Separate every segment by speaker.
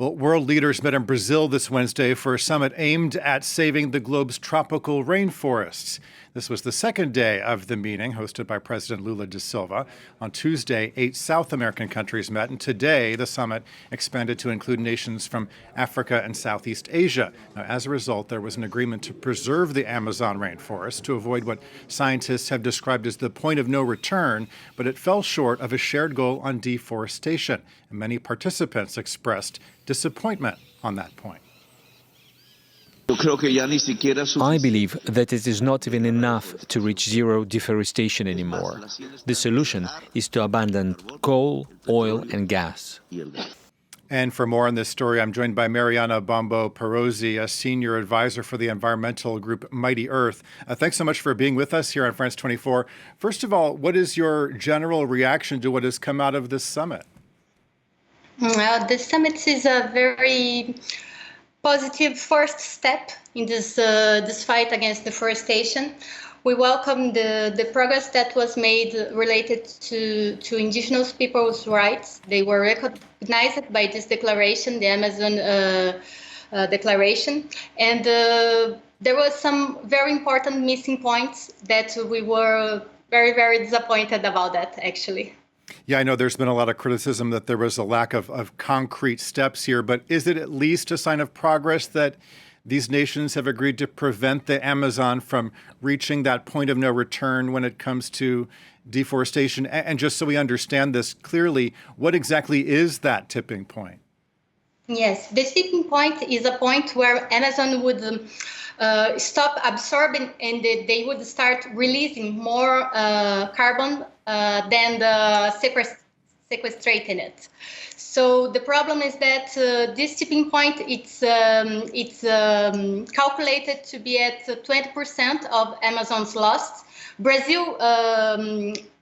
Speaker 1: Well, world leaders met in Brazil this Wednesday for a summit aimed at saving the globe's tropical rainforests. This was the second day of the meeting, hosted by President Lula da Silva. On Tuesday, 8 South American countries met, and today the summit expanded to include nations from Africa and Southeast Asia. Now, as a result, there was an agreement to preserve the Amazon rainforest to avoid what scientists have described as the point of no return, but it fell short of a shared goal on deforestation, and many participants expressed disappointment on that point.
Speaker 2: I believe that it is not even enough to reach zero deforestation anymore. The solution is to abandon coal, oil, and gas.
Speaker 1: And for more on this story, I'm joined by Mariana Bombo Perozzi, a senior advisor for the environmental group Mighty Earth. Thanks so much for being with us here on France 24. First of all, what is your general reaction to what has come out of this summit?
Speaker 3: The summit is a very positive first step in this fight against deforestation. We welcome the progress that was made related to indigenous people's rights. They were recognized by this declaration, the Amazon Declaration, and there was some very important missing points that we were very, very disappointed about that, actually.
Speaker 1: Yeah, I know there's been a lot of criticism that there was a lack of concrete steps here, but is it at least a sign of progress that these nations have agreed to prevent the Amazon from reaching that point of no return when it comes to deforestation? And just so we understand this clearly, what exactly is that tipping point?
Speaker 3: Yes, the tipping point is a point where Amazon would stop absorbing and they would start releasing more carbon than sequestrating it. So the problem is that this tipping point, it's calculated to be at 20% of Amazon's loss. Brazil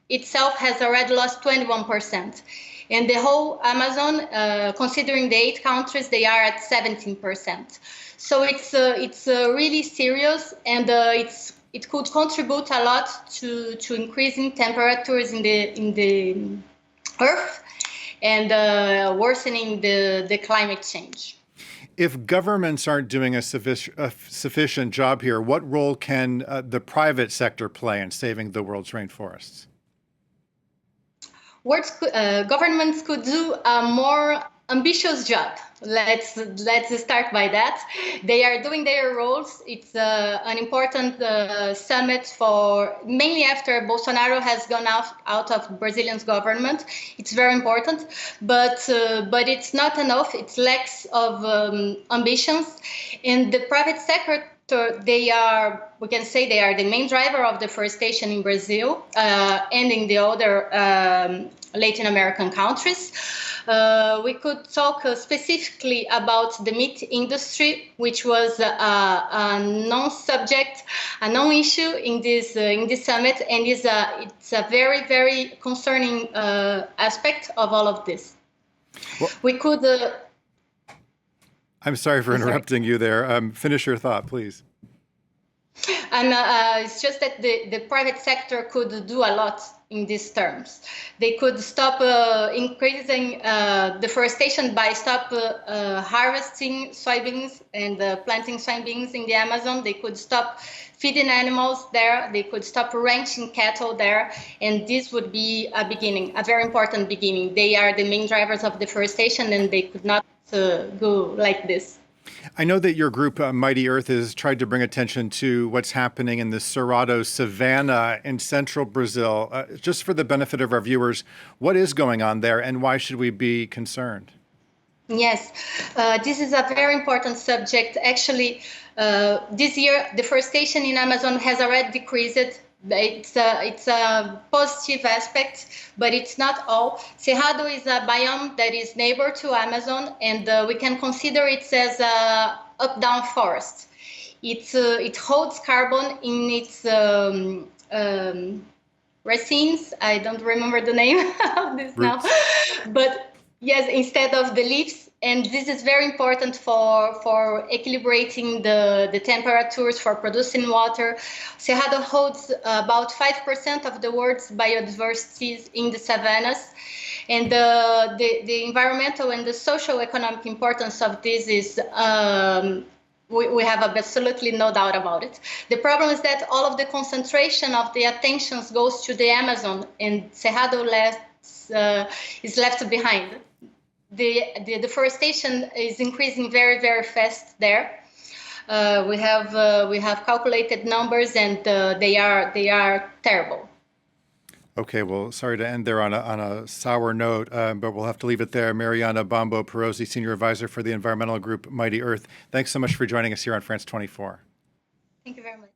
Speaker 3: itself has already lost 21%. And the whole Amazon, considering the 8 countries, they are at 17%. So it's really serious, and it could contribute a lot to increasing temperatures in the Earth and worsening the climate change.
Speaker 1: If governments aren't doing a sufficient job here, what role can the private sector play in saving the world's rainforests?
Speaker 3: Governments could do a more ambitious job. Let's start by that. They are doing their roles. It's an important summit for mainly after Bolsonaro has gone out of Brazilian government. It's very important, but it's not enough. It lacks of ambitions. In the private sector, we can say they are the main driver of deforestation in Brazil and in the other Latin American countries. We could talk specifically about the meat industry, which was a non-subject, a non-issue in this summit, and it's a very, very concerning aspect of all of this.
Speaker 1: Well,
Speaker 3: we could.
Speaker 1: I'm sorry for interrupting you there. Finish your thought, please.
Speaker 3: And it's just that the private sector could do a lot in these terms. They could stop increasing deforestation by harvesting soybeans and planting soybeans in the Amazon. They could stop feeding animals there. They could stop ranching cattle there. And this would be a beginning, a very important beginning. They are the main drivers of deforestation, and they could not go like this.
Speaker 1: I know that your group, Mighty Earth, has tried to bring attention to what's happening in the Cerrado savanna in central Brazil. Just for the benefit of our viewers, what is going on there and why should we be concerned?
Speaker 3: Yes, this is a very important subject. Actually, this year, deforestation in Amazon has already decreased. It's a positive aspect, but it's not all. Cerrado is a biome that is neighbor to Amazon, and we can consider it as a up-down forest. It holds carbon in its racines. I don't remember the name of this now, but yes, instead of the leaves, And this is very important for equilibrating the temperatures, for producing water. Cerrado holds about 5% of the world's biodiversity in the savannas. And the environmental and the social economic importance of this is we have absolutely no doubt about it. The problem is that all of the concentration of the attentions goes to the Amazon, and Cerrado is left behind. The deforestation is increasing very, very fast there. We have calculated numbers, and they are terrible.
Speaker 1: Okay, well, sorry to end there on a sour note, but we'll have to leave it there. Mariana Bombo Perosi, Senior Advisor for the environmental group Mighty Earth. Thanks so much for joining us here on France 24.
Speaker 3: Thank you very much.